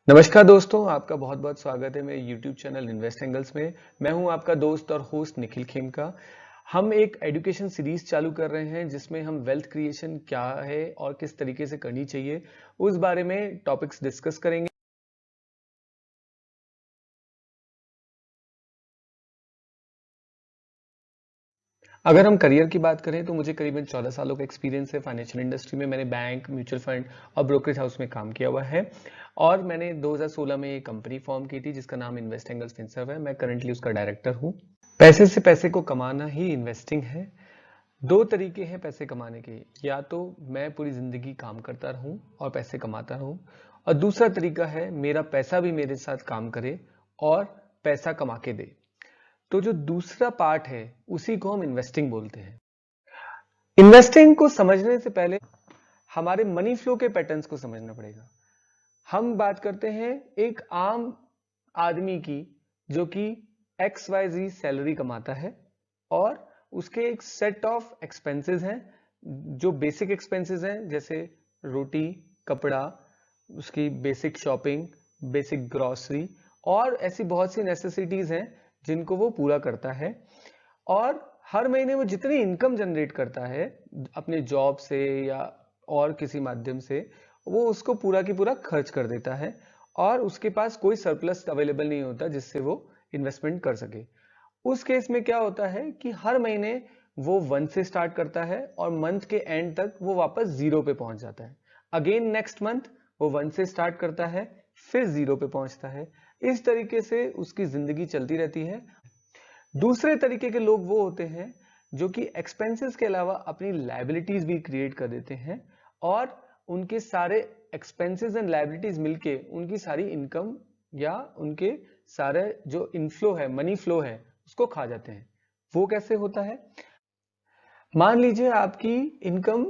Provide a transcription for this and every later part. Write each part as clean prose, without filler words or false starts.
नमस्कार दोस्तों, आपका बहुत बहुत स्वागत है मेरे YouTube चैनल इन्वेस्ट एंगल्स में। मैं हूं आपका दोस्त और होस्ट निखिल खेमका। हम एक एजुकेशन सीरीज चालू कर रहे हैं जिसमें हम वेल्थ क्रिएशन क्या है और किस तरीके से करनी चाहिए उस बारे में टॉपिक्स डिस्कस करेंगे। अगर हम करियर की बात करें तो मुझे करीबन 14 सालों का एक्सपीरियंस है फाइनेंशियल इंडस्ट्री में। मैंने बैंक, म्यूचुअल फंड और ब्रोकरेज हाउस में काम किया हुआ है और मैंने 2016 में एक कंपनी फॉर्म की थी जिसका नाम इन्वेस्ट एंगल्स फिनसर्व है। मैं करंटली उसका डायरेक्टर हूँ। पैसे से पैसे को कमाना ही इन्वेस्टिंग है। दो तरीके हैं पैसे कमाने के, या तो मैं पूरी जिंदगी काम करता रहूं और पैसे कमाता रहूं, और दूसरा तरीका है मेरा पैसा भी मेरे साथ काम करे और पैसा कमा के दे। तो जो दूसरा पार्ट है उसी को हम इन्वेस्टिंग बोलते हैं। इन्वेस्टिंग को समझने से पहले हमारे मनी फ्लो के पैटर्न्स को समझना पड़ेगा। हम बात करते हैं एक आम आदमी की जो कि XYZ सैलरी कमाता है और उसके एक सेट ऑफ एक्सपेंसेस हैं जो बेसिक एक्सपेंसेस हैं, जैसे रोटी, कपड़ा, उसकी बेसिक शॉपिंग, बेसिक ग्रॉसरी और ऐसी बहुत सी नेसेसिटीज हैं जिनको वो पूरा करता है। और हर महीने वो जितनी इनकम जनरेट करता है अपने जॉब से या और किसी माध्यम से, वो उसको पूरा की पूरा खर्च कर देता है और उसके पास कोई सरप्लस अवेलेबल नहीं होता जिससे वो इन्वेस्टमेंट कर सके। उस केस में क्या होता है कि हर महीने वो 1 से स्टार्ट करता है और मंथ के एंड तक वो वापस 0 पे पहुंच जाता है। अगेन नेक्स्ट मंथ वो 1 से स्टार्ट करता है, फिर 0 पे पहुंचता है। इस तरीके से उसकी जिंदगी चलती रहती है। दूसरे तरीके के लोग वो होते हैं जो कि एक्सपेंसेस के अलावा अपनी लायबिलिटीज भी क्रिएट कर देते हैं और उनके सारे एक्सपेंसेस एंड लायबिलिटीज मिलके उनकी सारी इनकम या उनके सारे जो इनफ्लो है, मनी फ्लो है, उसको खा जाते हैं। वो कैसे होता है? मान लीजिए आपकी इनकम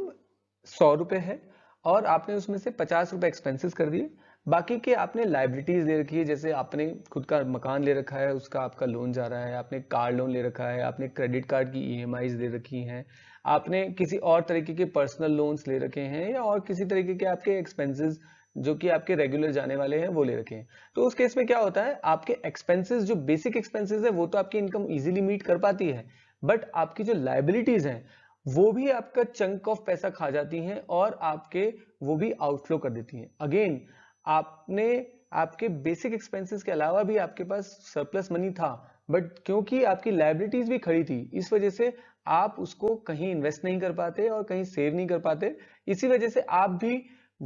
100 रुपए है और आपने उसमें से 50 रुपए एक्सपेंसेस कर दिए, बाकी के आपने लाइबिलिटीज ले रखी है, जैसे आपने खुद का मकान ले रखा है, उसका आपका लोन जा रहा है, आपने कार लोन ले रखा है, आपने क्रेडिट कार्ड की EMIs ले रखी हैं, आपने किसी और तरीके के पर्सनल लोन्स ले रखे हैं या और किसी तरीके के आपके एक्सपेंसेस जो कि आपके रेगुलर जाने वाले हैं वो ले रखे हैं। तो उस केस में क्या होता है, आपके एक्सपेंसेस जो बेसिक एक्सपेंसेस है वो तो आपकी इनकम इजीली मीट कर पाती है, बट आपकी जो लाइबिलिटीज हैं वो भी आपका चंक ऑफ पैसा खा जाती हैं और आपके वो भी आउटफ्लो कर देती हैं। अगेन आपने आपके बेसिक एक्सपेंसेस के अलावा भी आपके पास सरप्लस मनी था, बट क्योंकि आपकी लायबिलिटीज भी खड़ी थी इस वजह से आप उसको कहीं इन्वेस्ट नहीं कर पाते और कहीं सेव नहीं कर पाते। इसी वजह से आप भी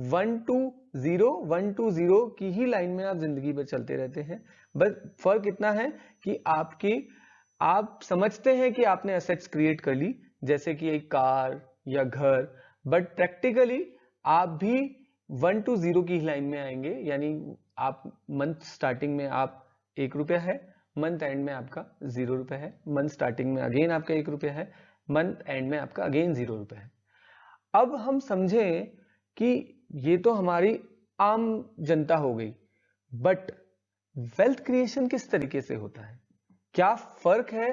1 to 0 की ही लाइन में आप जिंदगी भर चलते रहते हैं। बस फर्क इतना है कि आप समझते हैं कि आपने एसेट्स क्रिएट कर ली जैसे कि एक कार या घर, बट प्रैक्टिकली आप भी 1 to 0 की लाइन में आएंगे। यानी आप मंथ स्टार्टिंग में आप 1 रुपया है, मंथ एंड में आपका 0 रुपया है, मंथ स्टार्टिंग में अगेन आपका 1 रुपया है, मंथ एंड में आपका अगेन 0 रुपया है। अब हम समझें कि ये तो हमारी आम जनता हो गई, बट वेल्थ क्रिएशन किस तरीके से होता है? क्या फर्क है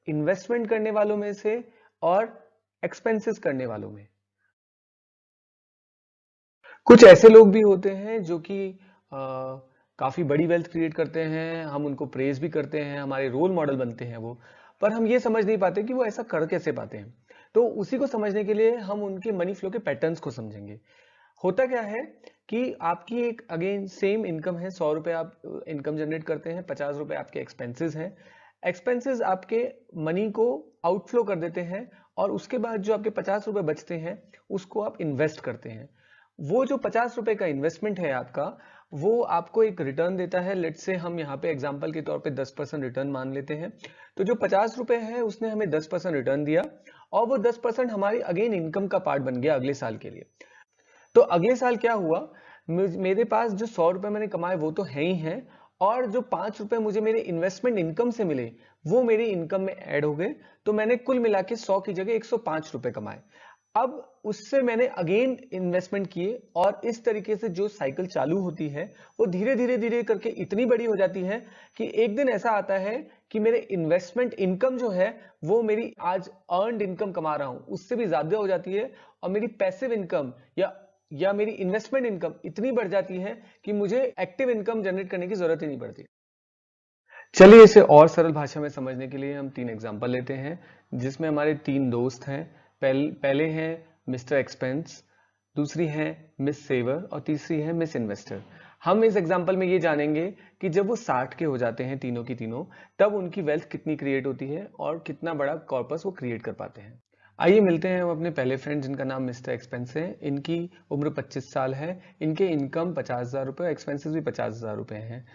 इन्वेस्टमेंट करने वालों में से और एक्सपेंसेस करने वालों में? कुछ ऐसे लोग भी होते हैं जो कि काफी बड़ी वेल्थ क्रिएट करते हैं, हम उनको प्रेज भी करते हैं, हमारे रोल मॉडल बनते हैं वो, पर हम ये समझ नहीं पाते कि वो ऐसा कर कैसे पाते हैं। तो उसी को समझने के लिए हम उनके मनी फ्लो के पैटर्न्स को समझेंगे। होता क्या है कि आपकी एक अगेन सेम इनकम है, 100 रुपए आप इनकम जनरेट करते हैं, 50 रुपए आपके एक्सपेंसेस हैं। एक्सपेंसेस आपके मनी को आउटफ्लो कर देते हैं और उसके बाद जो आपके 50 रुपए बचते हैं उसको आप इन्वेस्ट करते हैं। वो जो 50 रुपए का इन्वेस्टमेंट है आपका, वो आपको एक रिटर्न देता है। लेट्स से हम यहाँ पे एग्जांपल के तौर पे 10% रिटर्न मान लेते हैं। तो जो 50 रुपए है उसने हमें 10% रिटर्न दिया और वो 10% हमारी अगेन इनकम का पार्ट बन गया अगले साल के लिए। तो अगले साल क्या हुआ, मेरे पास जो 100 रुपए मैंने कमाए वो तो है ही हैं, और जो 5 रुपए मुझे मेरे इन्वेस्टमेंट इनकम से मिले वो मेरी इनकम में ऐड हो गए। तो मैंने कुल मिला के 100 की जगह 105 रुपए कमाए। अब उससे मैंने अगेन इन्वेस्टमेंट किए और इस तरीके से जो साइकिल चालू होती है वो धीरे धीरे धीरे करके इतनी बड़ी हो जाती है कि एक दिन ऐसा आता है कि मेरे इन्वेस्टमेंट इनकम जो है वो मेरी आज अर्नड इनकम कमा रहा हूं उससे भी ज्यादा हो जाती है, और मेरी पैसिव इनकम या या मेरी इन्वेस्टमेंट इनकम इतनी बढ़ जाती है कि मुझे एक्टिव इनकम जनरेट करने की जरूरत ही नहीं पड़ती। चलिए इसे और सरल भाषा में समझने के लिए हम 3 एग्जांपल लेते हैं, जिसमें हमारे 3 दोस्त हैं। पहले हैं मिस्टर एक्सपेंस, दूसरी है मिस सेवर और तीसरी है मिस इन्वेस्टर। हम इस एग्जांपल में ये जानेंगे कि जब वो 60 के हो जाते हैं तीनों की तीनों, तब उनकी वेल्थ कितनी क्रिएट होती है और कितना बड़ा कॉर्पस वो क्रिएट कर पाते हैं। आइए मिलते हैं हम अपने पहले फ्रेंड, जिनका नाम मिस्टर एक्सपेंस है। इनकी उम्र 25 साल है, इनके इनकम 50,000 रुपये, एक्सपेंसेस भी 50,000 रुपये हैं।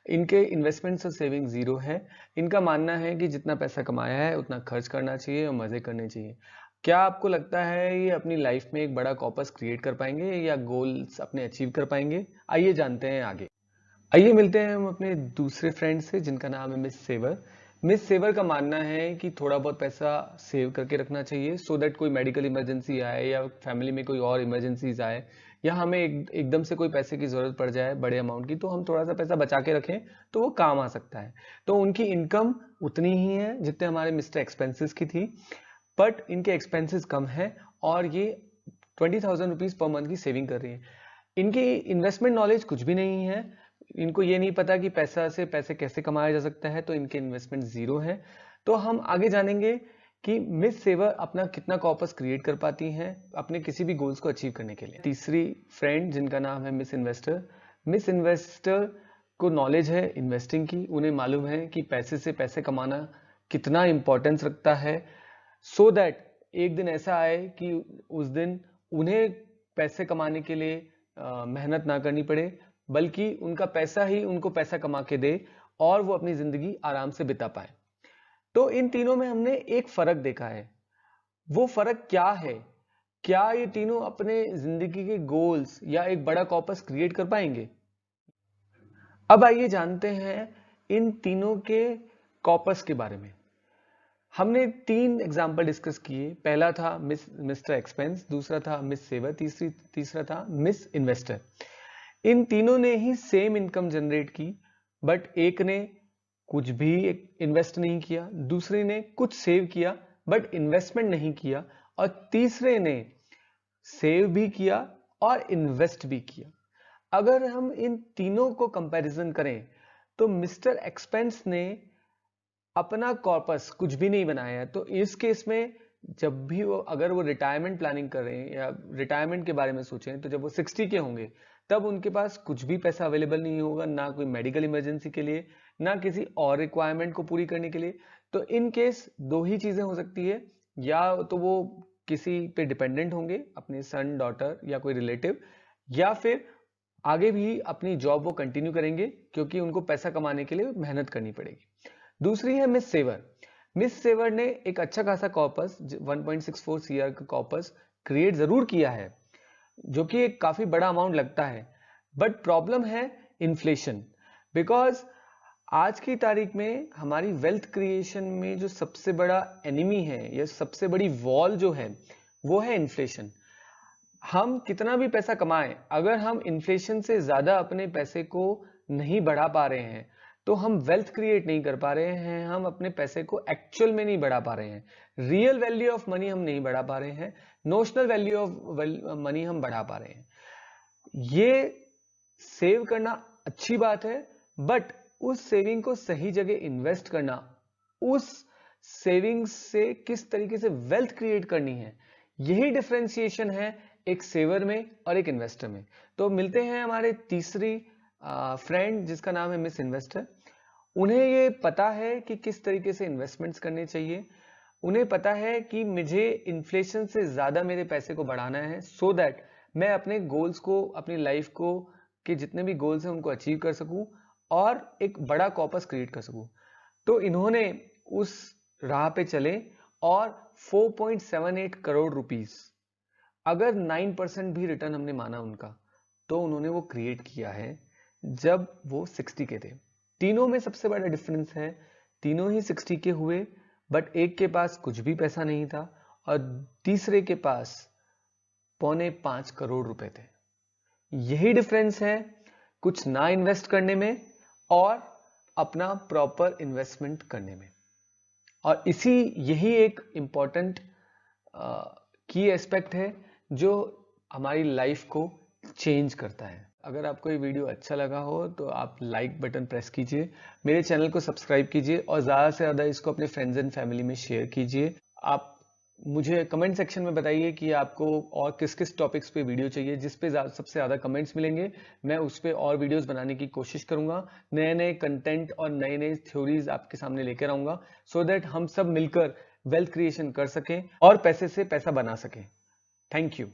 इनके इन्वेस्टमेंट्स और सेविंग जीरो है। इनका मानना है कि जितना पैसा कमाया है उतना खर्च करना चाहिए और मजे करने चाहिए। क्या आपको लगता है ये अपनी लाइफ में एक बड़ा कॉर्पस क्रिएट कर पाएंगे या गोल्स अपने अचीव कर पाएंगे? आइए जानते हैं आगे। आइए मिलते हैं हम अपने दूसरे फ्रेंड से, जिनका नाम है मिस सेवर। मिस सेवर का मानना है कि थोड़ा बहुत पैसा सेव करके रखना चाहिए, सो दैट कोई मेडिकल इमरजेंसी आए या फैमिली में कोई और इमरजेंसीज आए या हमें एकदम से कोई पैसे की जरूरत पड़ जाए बड़े अमाउंट की, तो हम थोड़ा सा पैसा बचा के रखें तो वो काम आ सकता है। तो उनकी इनकम उतनी ही है जितने हमारे मिस्टर एक्सपेंसेस की थी, बट इनके एक्सपेंसेस कम है और ये 20,000 रुपीज पर मंथ की सेविंग कर रही है। इनकी इन्वेस्टमेंट नॉलेज कुछ भी नहीं है, इनको ये नहीं पता कि पैसा से पैसे कैसे कमाया जा सकता है, तो इनके इन्वेस्टमेंट जीरो है। तो हम आगे जानेंगे कि मिस सेवर अपना कितना कॉर्पस क्रिएट कर पाती हैं अपने किसी भी गोल्स को अचीव करने के लिए। तीसरी फ्रेंड, जिनका नाम है मिस इन्वेस्टर। मिस इन्वेस्टर को नॉलेज है इन्वेस्टिंग की, उन्हें मालूम है कि पैसे से पैसे कमाना कितना इंपॉर्टेंस रखता है, सो दैट एक दिन ऐसा आए कि उस दिन उन्हें पैसे कमाने के लिए मेहनत ना करनी पड़े, बल्कि उनका पैसा ही उनको पैसा कमा के दे और वो अपनी जिंदगी आराम से बिता पाए। तो इन तीनों में हमने एक फर्क देखा है। वो फर्क क्या है? क्या ये तीनों अपने जिंदगी के गोल्स या एक बड़ा कॉर्पस क्रिएट कर पाएंगे? अब आइए जानते हैं इन तीनों के कॉर्पस के बारे में। हमने 3 एग्जाम्पल डिस्कस किए। पहला था मिस्टर एक्सपेंस, दूसरा था मिस सेवर, तीसरा था मिस इन्वेस्टर। इन तीनों ने ही सेम इनकम जनरेट की, बट एक ने कुछ भी इन्वेस्ट नहीं किया, दूसरे ने कुछ सेव किया बट इन्वेस्टमेंट नहीं किया, और तीसरे ने सेव भी किया और इन्वेस्ट भी किया। अगर हम इन तीनों को कंपैरिजन करें तो मिस्टर एक्सपेंस ने अपना कॉर्पस कुछ भी नहीं बनाया है। तो इस केस में जब भी वो अगर वो रिटायरमेंट प्लानिंग कर रहे हैं या रिटायरमेंट के बारे में सोचें, तो जब वो 60 के होंगे तब उनके पास कुछ भी पैसा अवेलेबल नहीं होगा, ना कोई मेडिकल इमरजेंसी के लिए, ना किसी और रिक्वायरमेंट को पूरी करने के लिए। तो इन केस दो ही चीजें हो सकती है, या तो वो किसी पे डिपेंडेंट होंगे, अपने सन, डॉटर या कोई रिलेटिव, या फिर आगे भी अपनी जॉब वो कंटिन्यू करेंगे क्योंकि उनको पैसा कमाने के लिए मेहनत करनी पड़ेगी। दूसरी है मिस सेवर। मिस सेवर ने एक अच्छा खासा कॉर्पस 1.64 सीआर का कॉर्पस क्रिएट जरूर किया है, जो कि एक काफी बड़ा अमाउंट लगता है, बट प्रॉब्लम है इन्फ्लेशन। बिकॉज आज की तारीख में हमारी वेल्थ क्रिएशन में जो सबसे बड़ा एनिमी है या सबसे बड़ी वॉल जो है वो है इन्फ्लेशन। हम कितना भी पैसा कमाएं, अगर हम इन्फ्लेशन से ज्यादा अपने पैसे को नहीं बढ़ा पा रहे हैं तो हम वेल्थ क्रिएट नहीं कर पा रहे हैं, हम अपने पैसे को एक्चुअल में नहीं बढ़ा पा रहे हैं, रियल वैल्यू ऑफ मनी हम नहीं बढ़ा पा रहे हैं, नोशनल वैल्यू ऑफ मनी हम बढ़ा पा रहे हैं। ये सेव करना अच्छी बात है, बट उस सेविंग को सही जगह इन्वेस्ट करना, उस सेविंग से किस तरीके से वेल्थ क्रिएट करनी है, यही डिफरेंशिएशन है एक सेवर में और एक इन्वेस्टर में। तो मिलते हैं हमारे तीसरी फ्रेंड, जिसका नाम है मिस इन्वेस्टर। उन्हें ये पता है कि किस तरीके से इन्वेस्टमेंट्स करने चाहिए, उन्हें पता है कि मुझे इन्फ्लेशन से ज्यादा मेरे पैसे को बढ़ाना है, सो दैट मैं अपने गोल्स को, अपनी लाइफ को के जितने भी गोल्स हैं उनको अचीव कर सकूं और एक बड़ा कॉर्पस क्रिएट कर सकूं। तो इन्होंने उस राह पे चले और 4.78 करोड़ रुपीस, अगर 9% भी रिटर्न हमने माना उनका, तो उन्होंने वो क्रिएट किया है जब वो 60 के थे। तीनों में सबसे बड़ा डिफरेंस है, तीनों ही 60 के हुए, बट एक के पास कुछ भी पैसा नहीं था और तीसरे के पास 4.5 करोड़ रुपए थे। यही डिफरेंस है कुछ ना इन्वेस्ट करने में और अपना प्रॉपर इन्वेस्टमेंट करने में। और यही एक इंपॉर्टेंट की एस्पेक्ट है जो हमारी लाइफ को चेंज करता है। अगर आपको ये वीडियो अच्छा लगा हो तो आप लाइक बटन प्रेस कीजिए, मेरे चैनल को सब्सक्राइब कीजिए और ज़्यादा से ज़्यादा इसको अपने फ्रेंड्स एंड फैमिली में शेयर कीजिए। आप मुझे कमेंट सेक्शन में बताइए कि आपको और किस किस टॉपिक्स पे वीडियो चाहिए, जिस पे सबसे ज़्यादा कमेंट्स मिलेंगे मैं उस पे और वीडियोस बनाने की कोशिश करूंगा। नए नए कंटेंट और नए नए थ्योरीज आपके सामने लेकर आऊंगा, सो दैट हम सब मिलकर वेल्थ क्रिएशन कर सकें और पैसे से पैसा बना सकें। Thank you.